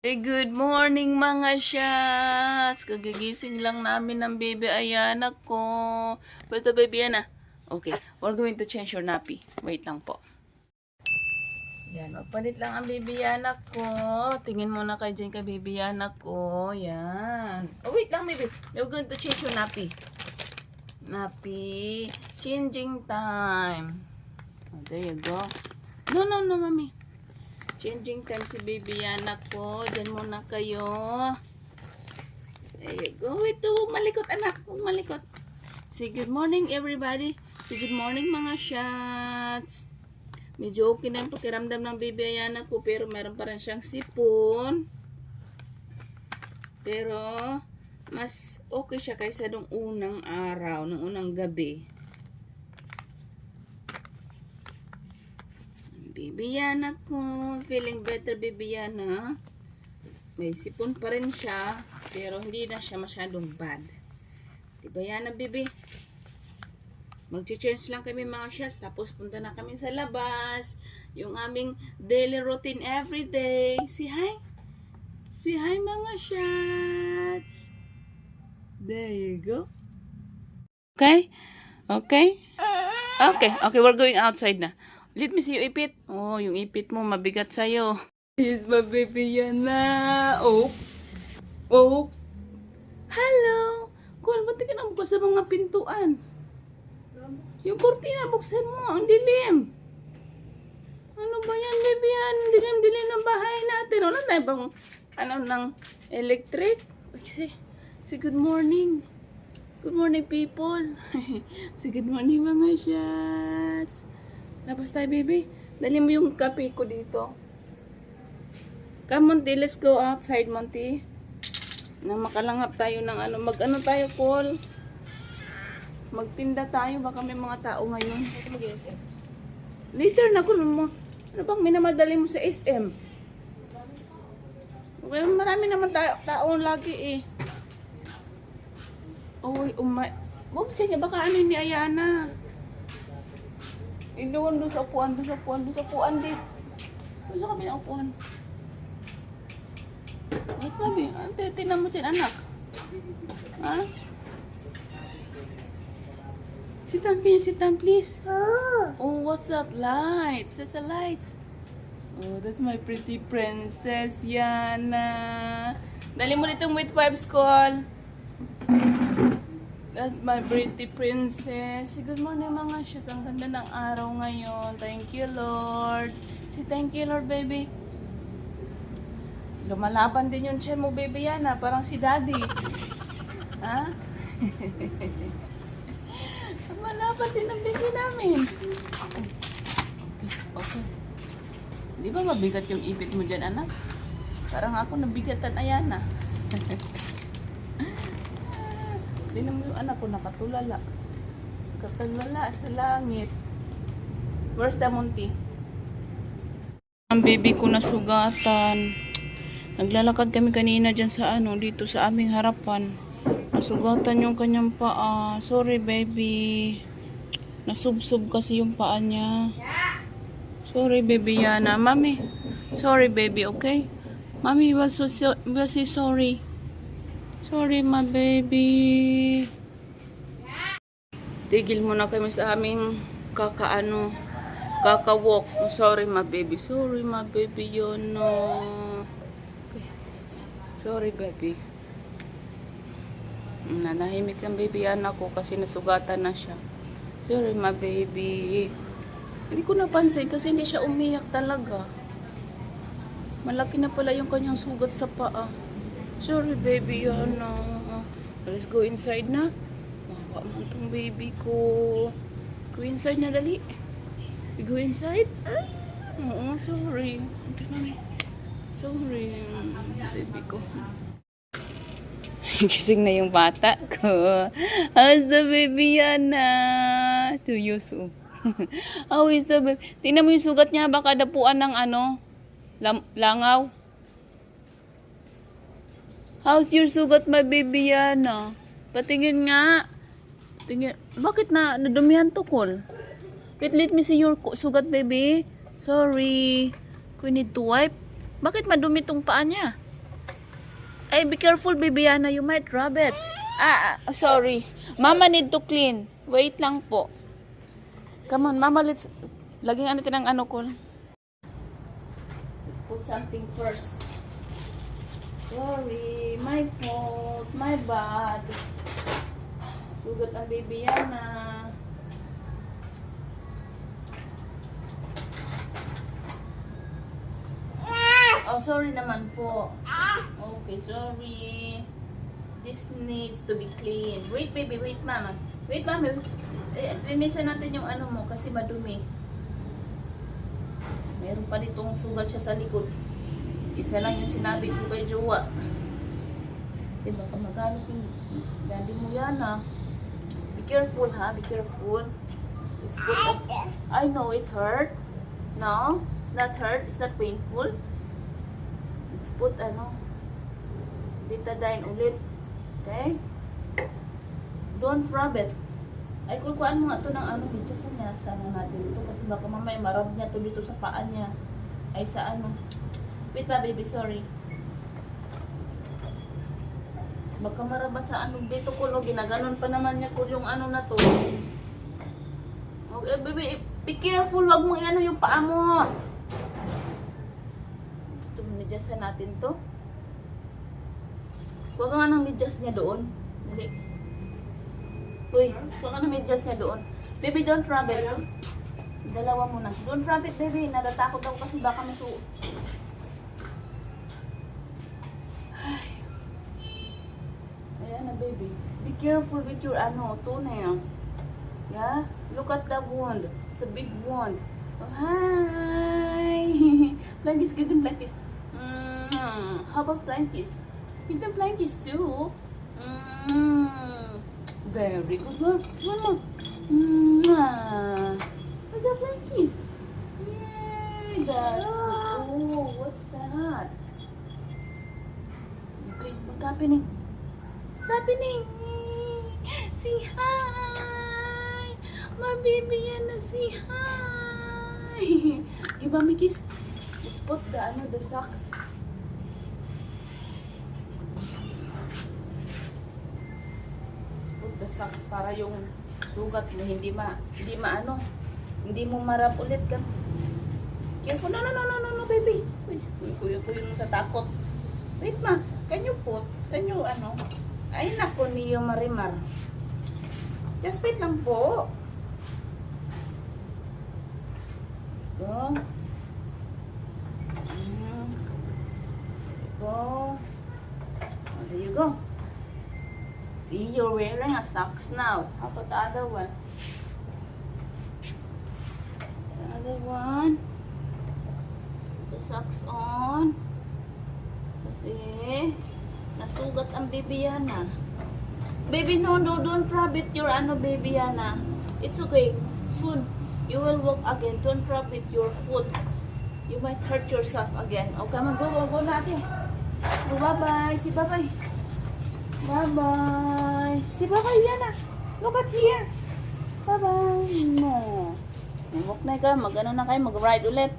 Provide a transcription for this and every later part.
Good morning mga shots! Kagigising lang namin ng baby Ayana ko. Pwede baby Ayana? Okay, we're going to change your nappy. Wait lang po. Yan, magpalit lang ang baby Ayana ko. Tingin muna kayo dyan kay baby Ayana ko. Yan. Oh, wait lang baby. We're going to change your nappy. Nappy. Changing time. Oh, there you go. No, mami. Changing time si baby Yana ko. Diyan muna kayo. There you go. Ito, malikot anak. Malikot. Say good morning everybody. Say good morning mga shots. Medyo okay na yung pakiramdam ng baby Yana ko. Pero meron pa rin siyang sipon. Pero mas okay siya kaysa nung unang araw. Nung unang gabi. Baby Yana ko. Feeling better, baby Yana. May sipon pa rin siya. Pero hindi na siya masyadong bad. Diba Yana, baby? Mag-change lang kami mga shots. Tapos punta na kami sa labas. Yung aming daily routine everyday. Say hi. Say hi mga shots. There you go. Okay? Okay? Okay, we're going outside na. Let me see yung ipit. Oh, yung ipit mo mabigat sa'yo. Here's my baby Yana. Oh. Hello. Kung ba't ka na bukas sa mga pintuan? Yung kurtina, buksan mo. Ang dilim. Ano ba yan, baby yan? Dilim-dilim ng bahay natin. Wala na ibang, ng electric. Say good morning. Good morning, people. Say good morning, mga shots. Labas tayo, baby. Dali mo yung kape ko dito. Come, Monty. Let's go outside, Monty. Na makalangap tayo ng mag-ano tayo, Paul. Magtinda tayo. Baka may mga tao ngayon. Later na ko mo. Ano bang minamadali mo sa SM? Okay, marami naman tao lagi eh. Uy, huwag siya. Baka ano ni Ayana. Doon sa upuan, doon sa upuan dit. Doon sa kabilang upuan. Mas babi, tinan mo dyan anak. Ha? Sit down, can you sit down please? Oh, what's that? Lights. That's a lights. Oh, that's my pretty princess, Yana. Dali mo ditong with vibes call. That's my pretty princess. Good morning mga shoes. Ang ganda ng araw ngayon. Thank you, Lord. Thank you, Lord, baby. Lumalaban din yung tiyan mo, baby Yana. Parang si daddy. Ha? Lumalaban din ang baby namin. Okay. Di ba mabigat yung ipit mo dyan, anak? Parang ako nabigatan, Ayana. Tingnan mo yung anak ko, nakatulala. Nakatulala sa langit. Where's the Monty? Ang baby ko nasugatan. Naglalakad kami kanina dyan sa dito sa aming harapan. Nasugatan yung kanyang paa. Sorry, baby. Nasubsob kasi yung paa niya. Sorry, baby Yana. Mami, sorry, baby, okay? Mami will say sorry. Sorry, my baby. Tigil muna kami sa aming kakawalk. Oh, sorry, my baby. Sorry, my baby, Yana. Okay. Sorry, baby. Nanahimik ng baby Yana ko kasi nasugatan na siya. Sorry, my baby. Hindi ko napansin kasi hindi siya umiyak talaga. Malaki na pala yung kanyang sugat sa paa. Sorry, baby, Yana. Let's go inside na. Mawa man tong baby ko. Go inside na, dali. Go inside. Oo, sorry. Sorry, baby ko. Gising na yung bata ko. How's the baby, Yana? Tuyuso. How is the baby? Tingnan mo yung sugat niya. Baka dapuan ng langaw. How's your sugat, my baby Yana? Patingin nga. Tingin. Bakit nadumihan to, Col? Let me see your sugat, baby. Sorry. We need to wipe. Bakit madumi tong paa niya? Ay, be careful, baby Yana. You might rub it. Sorry. Mama need to clean. Wait lang po. Come on, Mama, let's... Laging ano tinang ano ko. Let's put something first. Sorry. My fault. My bad. Sugat ang baby Yana. Oh, sorry naman po. Okay, sorry. This needs to be clean. Wait, baby. Wait, mama. Wait, mama. Linisan natin yung ano mo kasi madumi. Meron pa ditong sugat siya sa likod. Isa lang yung sinabi ko kay Jowa. Kasi baka magalit yung daddy mo yan, ha. Be careful, ha. Be careful. It's put up. I know it's hurt. No, it's not hurt. It's not painful. Let's put betadine ulit. Okay? Don't rub it. Ay, kulkuan mo nga ito ng medyasan niya. Sana natin ito. Kasi baka mamaya marab niya ito dito sa paa niya. Ay, sa Wait pa, baby. Sorry. Baka maraba sa dito kulo. Ginaganon pa naman niya kung yung na to. Okay, baby. Be careful. Wag mo yung paa mo. Medyasan natin to. Huwag nga nang medyas niya doon. Hindi. Uy, huwag nga nang medyas niya doon. Baby, don't rub it. Dalawa muna. Don't rub it, baby. Natatakot ako kasi baka masuot. Ayan na, baby. Be careful with your toenail. Yeah? Look at the wound. It's a big wound. Oh, hi! Like this, give them like this. How about plankies? Give them plankies too. Very good. Look, one more. What's the plankies? Yay! That's oh, what's that? Okay, what's happening? What's happening? Say hi, my baby Yana. Say hi. Give me a kiss. Let's put the socks. Put the socks para yung sugat mo hindi mo marab ulit ka. Careful. No, baby. Uy, kuya yung natatakot. Wait ma, can you ay nako niyo Marimar. Just wait lang po. Go. There you go. See, you're wearing a socks now. How about the other one? The other one. The socks on. Kasi nasugat ang baby Yana. Baby, no, don't rub it your baby Yana. It's okay. Soon you will walk again. Don't rub it your foot. You might hurt yourself again. Oh, come on, go natin. Oh, bye-bye. Si bye-bye. Bye-bye. Si bye-bye, Yana. Look at here. Bye-bye. No. Walk na ka. Na kayo. Mag-ride ulit.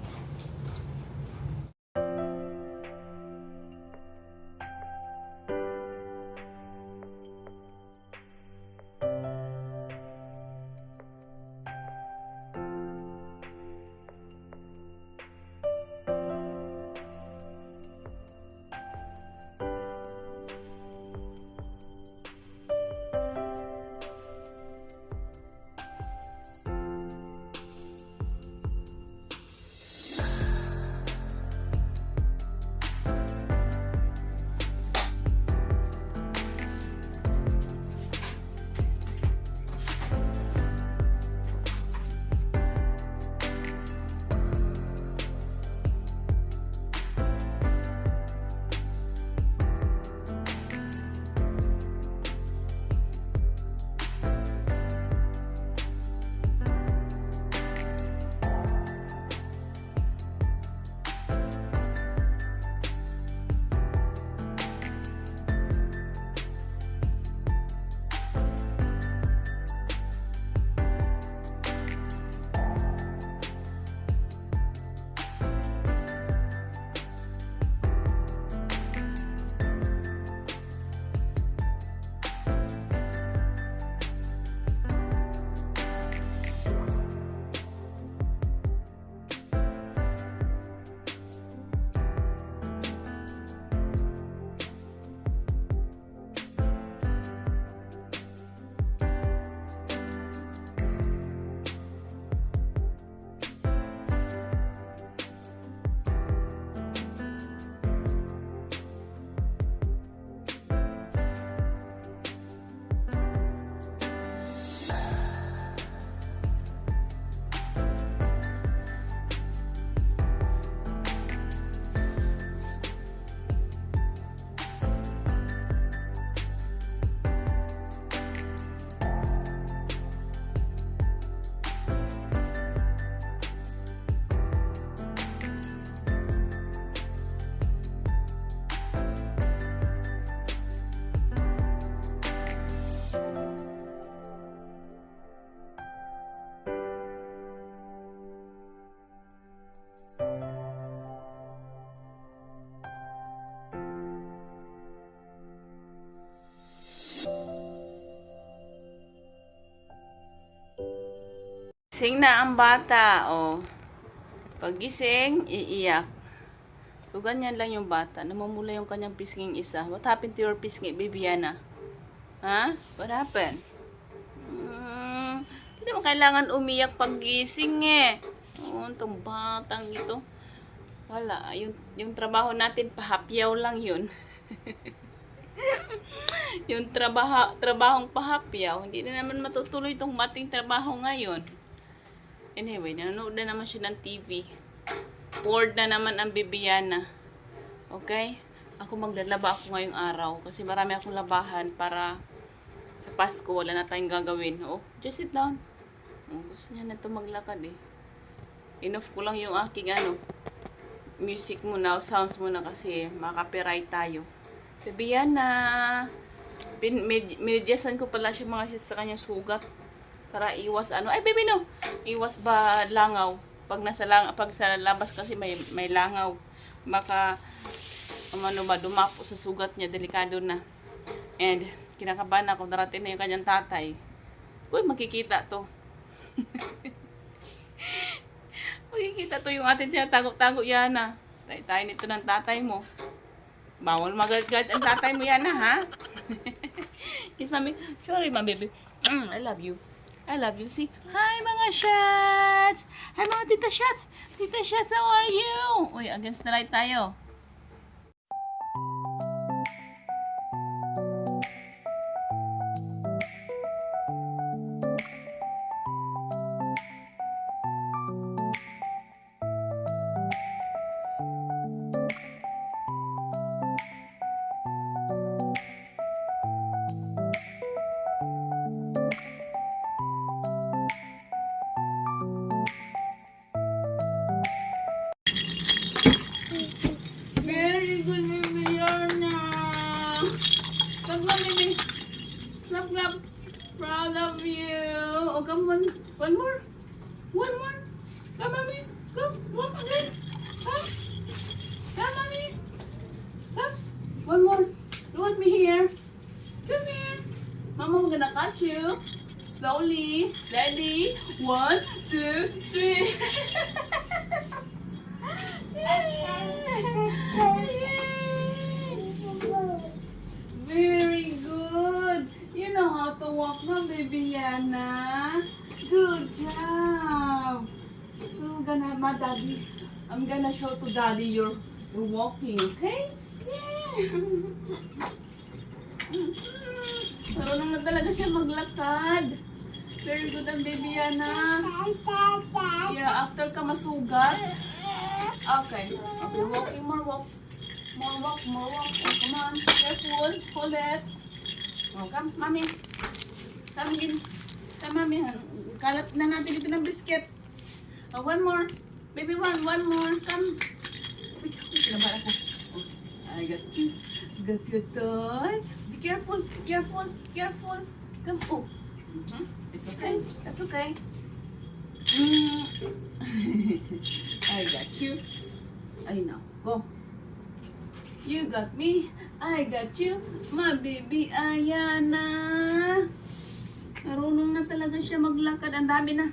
Gising na ang bata, oh. Paggising, iiyak. So, ganyan lang yung bata. Namumula yung kanyang pisnging isa. What happened to your pisngi, Bibiana? Ha? What happened? Hindi naman kailangan umiyak paggising eh. Oh, itong batang ito. Wala. Yung trabaho natin, pahapyaw lang yun. Yung trabahong pahapyaw, hindi na naman matutuloy itong mating trabaho ngayon. Anyway, nanonood na naman siya ng TV. Bored na naman ang Bibiana. Okay? Ako maglalaba ako ngayong araw kasi marami akong labahan para sa Pasko wala na tayong gagawin. Oh, just sit down. Oh, gusto niya na ito maglakad eh. Enough ko lang yung aking music muna, sounds muna kasi makaka-copyright tayo. Bibiana. Minidyasan ko pala siya sa kanyang sugat. Para iwas ay baby no. Iwas ba langaw? Pag sa labas kasi may langaw. Baka dumapo sa sugat niya, delikado na. And kinakabahan ako, darating na yung kanyang tatay. Uy, makikita to. Makikita to yung atin tinatago-tago yan na. Tayo nito ng tatay mo. Bawal magagad ang tatay mo yan ha. Kiss mami. Sorry ma baby. I love you. I love you. See? Hi, mga shots! Hi, mga tita shots! Tita shots, how are you? Uy, against the light tayo. Very good, Bibiana. Clap, baby. Clap, clap. Proud of you. Oh, come on. One more. One more. Come, mommy. Come. Walk again. Come. Come, mommy. Come. One more. Look at me here. Come here. Mama, we're gonna catch you. Slowly. Ready. 1, 2, 3. Very good. You know how to walk na, Bibiana. Good job. You're gonna have my daddy. I'm gonna show to daddy you're walking, okay? Yeah. Marunong na talaga siya maglakad. Very good ang Bibiana. Yeah, after ka masugat. Okay. Okay, walking more walk. More walk, more walk. Oh, come on. Careful. Hold it. Oh, come, mommy. Come in. Come, mommy. Kalat na natin dito ng biscuit. Oh, one more. Baby, one more. Come. Wait, kinabahan ako. Oh, I got you. Got your toy. Be careful. Be careful. Be careful. Come. Oh. It's okay. That's okay. I got you. I know. Go. You got me. I got you. My baby Ayana. Marunong na talaga siya maglakad. Ang dami na.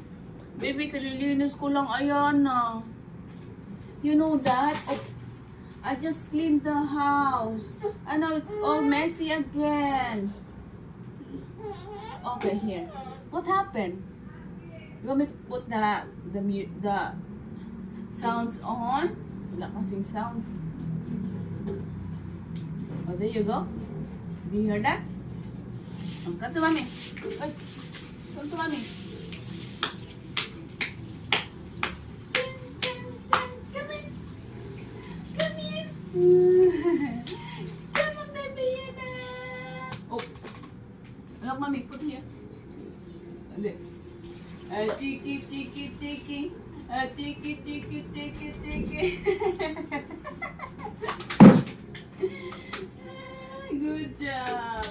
Baby, kalilinis ko lang Ayana. You know that? Oh, I just cleaned the house. I know it's all messy again. Okay, here. What happened? You want me to put the sounds on? Wala kasing sounds. Oh, there you go. Do you hear that? Oh, come to mommy. Ay, come to mommy. Come in. Come here. Come on, baby. Oh. Look, mommy, put here. Chiki, chiki, chiki. Chiki, chiki, chiki, chiki. Good job.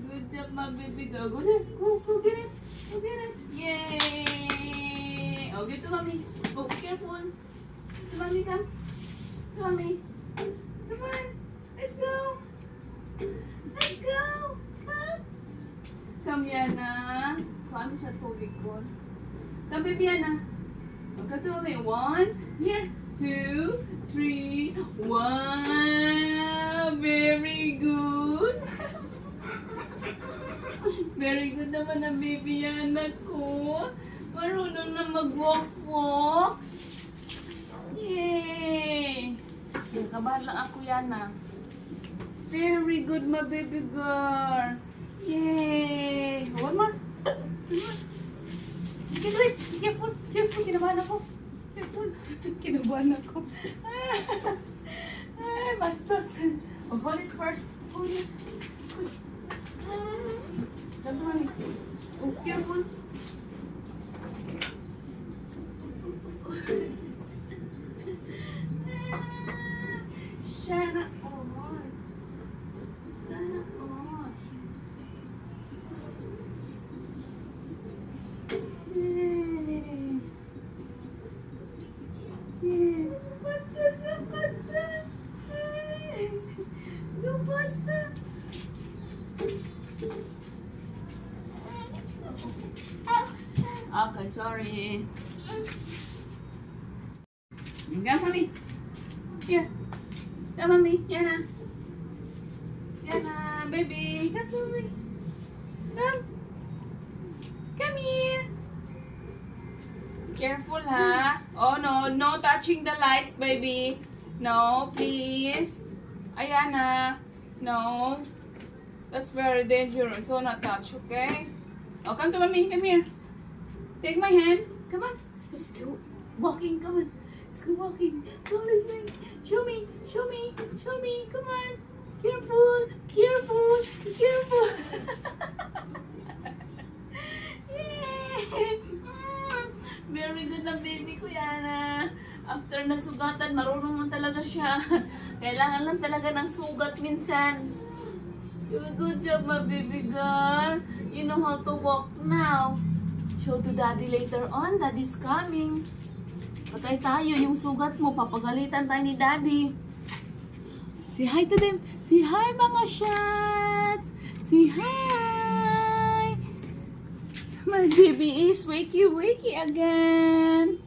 Good job, my baby girl. Go there. Go get it. Go get it. Yay. Oh, get to mommy. Oh, careful. To mommy, come. To mommy. Come on. Let's go. Let's go. Come. Come, Yana. Paano siya tubig ko? Come, baby Yana. Come to mommy. 1, here, 2, 3. Wow, very good. Very good naman ang baby Yana ko. Marunong na mag-walk-walk. Yay! Kabahan lang ako, Yana. Very good, my baby girl. Yay! One more. You can do it. Careful. Careful. Kinabahan ako. Careful. Kinabahan ako. Ay, bastos. Oh, hold it first. Hold it. Come on. Oh, careful. Sana all. Sana all. Basta. Go basta. Okay, sorry. Come, mommy. Here. Come, mommy. Yana. Yana, baby. Come, mommy. Come. Come here. Careful, ha? Oh, no. No touching the lights, baby. No, please. Ayana. No. That's very dangerous. Do not touch, okay? Oh, come to mommy. Come here. Take my hand. Come on. Let's go walking. Come on. Let's go walking. Come on, let's go. Show me. Show me. Show me. Come on. Careful. Careful. Careful. Yay! Very good na baby ko, Yana. After nasugatan, marunong man talaga siya. Kailangan lang talaga ng sugat minsan. You have a good job, my baby girl. You know how to walk now. Show to daddy later on. Daddy's coming. Patay tayo. Yung sugat mo, papagalitan tayo ni daddy. Say hi to them. Say hi, mga shots. Say hi. My baby is wakey again.